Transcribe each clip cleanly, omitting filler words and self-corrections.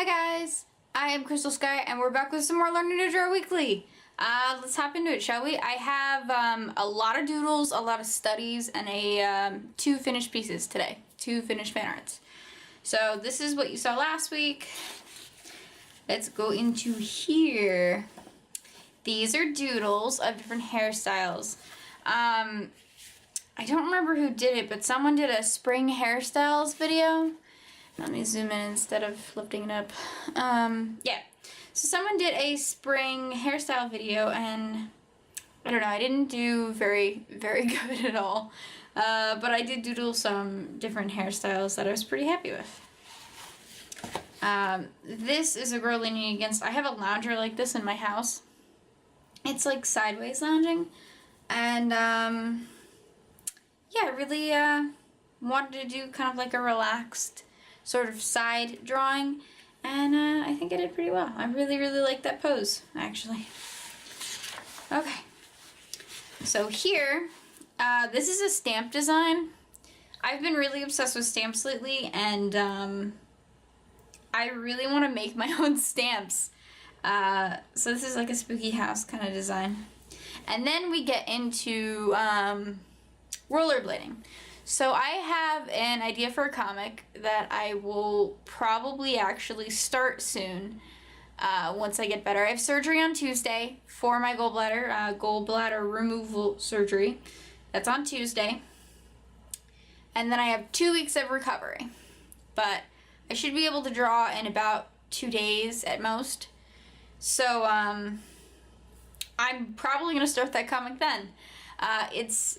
Hi guys, I am Crystal Sky and we're back with some more Learning to Draw Weekly. Let's hop into it, shall we? I have a lot of doodles, a lot of studies, and two finished pieces today. Two finished fan arts. So this is what you saw last week. Let's go into here. These are doodles of different hairstyles. I don't remember who did it, but someone did a spring hairstyles video. Let me zoom in instead of lifting it up. Yeah. So someone did a spring hairstyle video, and I don't know, I didn't do very good at all. But I did doodle some different hairstyles that I was pretty happy with. This is a girl leaning against, I have a lounger like this in my house. It's like sideways lounging. And, yeah, I really, wanted to do kind of like a relaxed sort of side drawing, and I think I did pretty well. I really like that pose, actually. Okay, so here, this is a stamp design. I've been really obsessed with stamps lately, and I really want to make my own stamps. So this is like a spooky house kind of design. And then we get into rollerblading. So I have an idea for a comic that I will probably actually start soon once I get better. I have surgery on Tuesday for my gallbladder removal surgery. That's on Tuesday. And then I have 2 weeks of recovery. But I should be able to draw in about 2 days at most. So I'm probably going to start that comic then. It's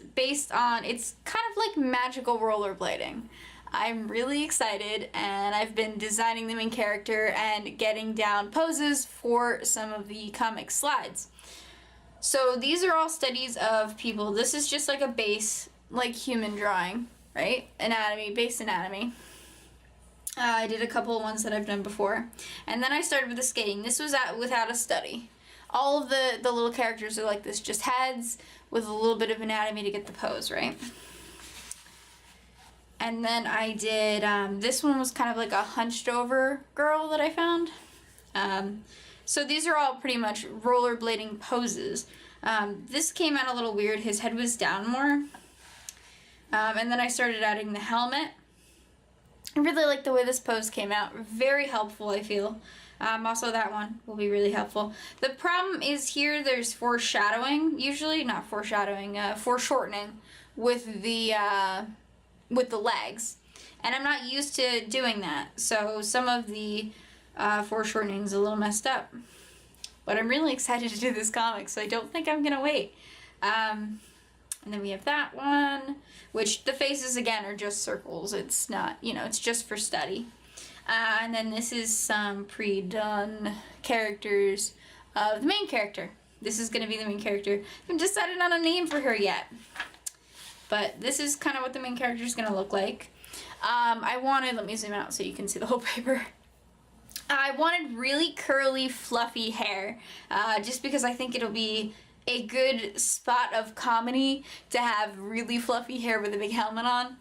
kind of like magical rollerblading. I'm really excited, and I've been designing the main character and getting down poses for some of the comic slides. So these are all studies of people. This is just like a base, like human drawing, right? Base anatomy. I did a couple of ones that I've done before. And then I started with the skating. This was without a study. All of the little characters are like this, just heads with a little bit of anatomy to get the pose, right? And then I did, this one was kind of like a hunched over girl that I found. So these are all pretty much rollerblading poses. This came out a little weird. His head was down more. And then I started adding the helmet. I really like the way this pose came out. Very helpful, I feel. Also that one will be really helpful. The problem is here there's foreshadowing, usually, not foreshadowing, foreshortening with the legs. And I'm not used to doing that, so some of the foreshortening is a little messed up. But I'm really excited to do this comic, so I don't think I'm gonna wait. And then we have that one, which the faces again are just circles. It's not, it's just for study. And then this is some pre-done characters of the main character. This is going to be the main character. I haven't decided on a name for her yet. But this is kind of what the main character is going to look like. Let me zoom out so you can see the whole paper. I wanted really curly, fluffy hair, just because I think it'll be a good spot of comedy to have really fluffy hair with a big helmet on.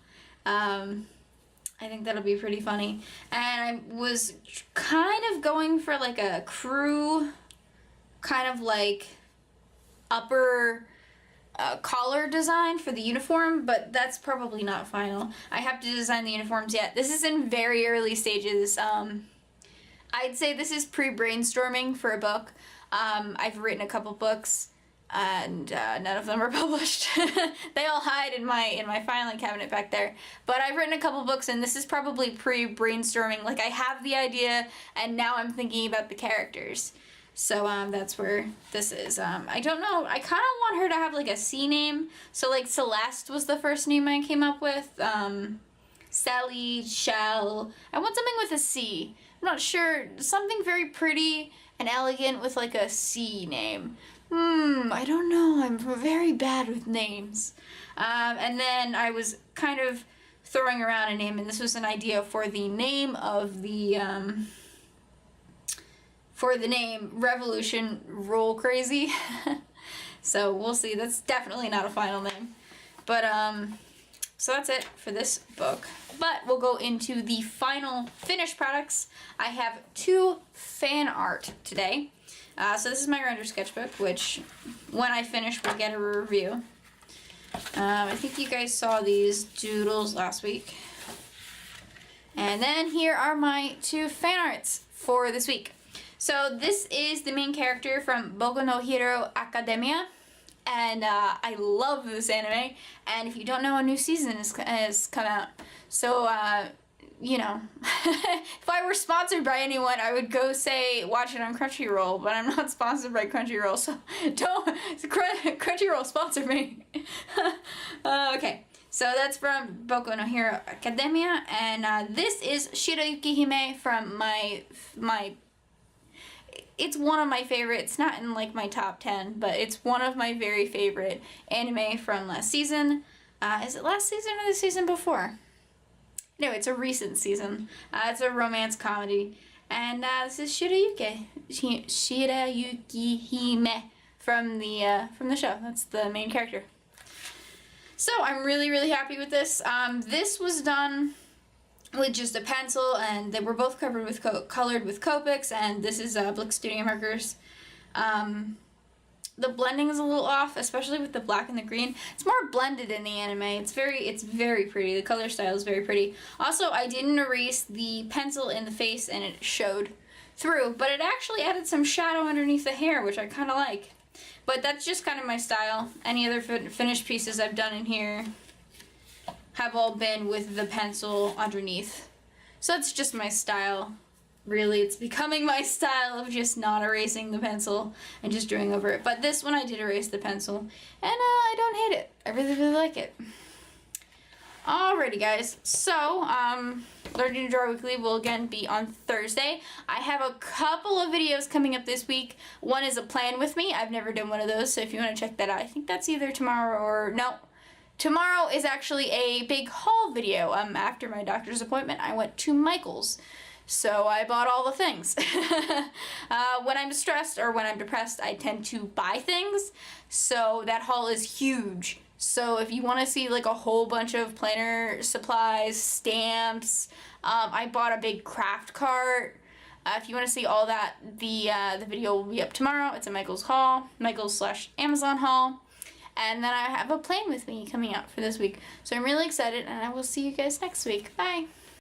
I think that'll be pretty funny. And I was kind of going for like a crew, kind of like upper collar design for the uniform, but that's probably not final. I have to design the uniforms yet. This is in very early stages. I'd say this is pre-brainstorming for a book. I've written a couple books, and none of them are published. They all hide in my filing cabinet back there. But I've written a couple books, and this is probably pre-brainstorming. Like, I have the idea, and now I'm thinking about the characters. So that's where this is. I don't know. I kind of want her to have like a C name. So like Celeste was the first name I came up with. Sally, Shell. I want something with a C. I'm not sure. Something very pretty and elegant with like a C name. I don't know. I'm very bad with names. And then I was kind of throwing around a name, and this was an idea for the name of the, Revolution Roll Crazy. So we'll see. That's definitely not a final name. But, So that's it for this book. But we'll go into the final finished products. I have 2 fan art today. So this is my render sketchbook, which when I finish we'll get a review. I think you guys saw these doodles last week. And then here are my 2 fan arts for this week. So this is the main character from Boku no Hero Academia. And I love this anime. And if you don't know, a new season has come out. So, you know, if I were sponsored by anyone, I would go say watch it on Crunchyroll. But I'm not sponsored by Crunchyroll, so don't Crunchyroll sponsor me. Okay, so that's from Boku no Hero Academia, and this is Shirayuki Hime from my. It's one of my favorites, not in like my top 10, but it's one of my very favorite anime from last season. Is it last season or the season before? No, it's a recent season. It's a romance comedy. And this is Shirayuki Hime from the show. That's the main character. So I'm really, really happy with this. This was done with just a pencil, and they were both covered with colored with Copics, and this is Blick Studio markers. The blending is a little off, especially with the black and the green. It's more blended in the anime. It's very pretty. The color style is very pretty. Also, I didn't erase the pencil in the face, and it showed through, but it actually added some shadow underneath the hair, which I kind of like. But that's just kind of my style. Any other finished pieces I've done in here have all been with the pencil underneath. So it's just my style. Really, it's becoming my style of just not erasing the pencil and just drawing over it. But this one I did erase the pencil, and I don't hate it. I really, really like it. Alrighty guys, so Learning to Draw Weekly will again be on Thursday. I have a couple of videos coming up this week. One is a plan with me. I've never done one of those, so if you want to check that out, I think that's either tomorrow or no. Tomorrow is actually a big haul video. After my doctor's appointment, I went to Michael's. So I bought all the things. When I'm stressed or when I'm depressed, I tend to buy things. So that haul is huge. So if you want to see like a whole bunch of planner supplies, stamps, I bought a big craft cart. If you want to see all that, the video will be up tomorrow. It's a Michael's haul, Michael's/Amazon haul. And then I have a plan with me coming out for this week. So I'm really excited, and I will see you guys next week. Bye!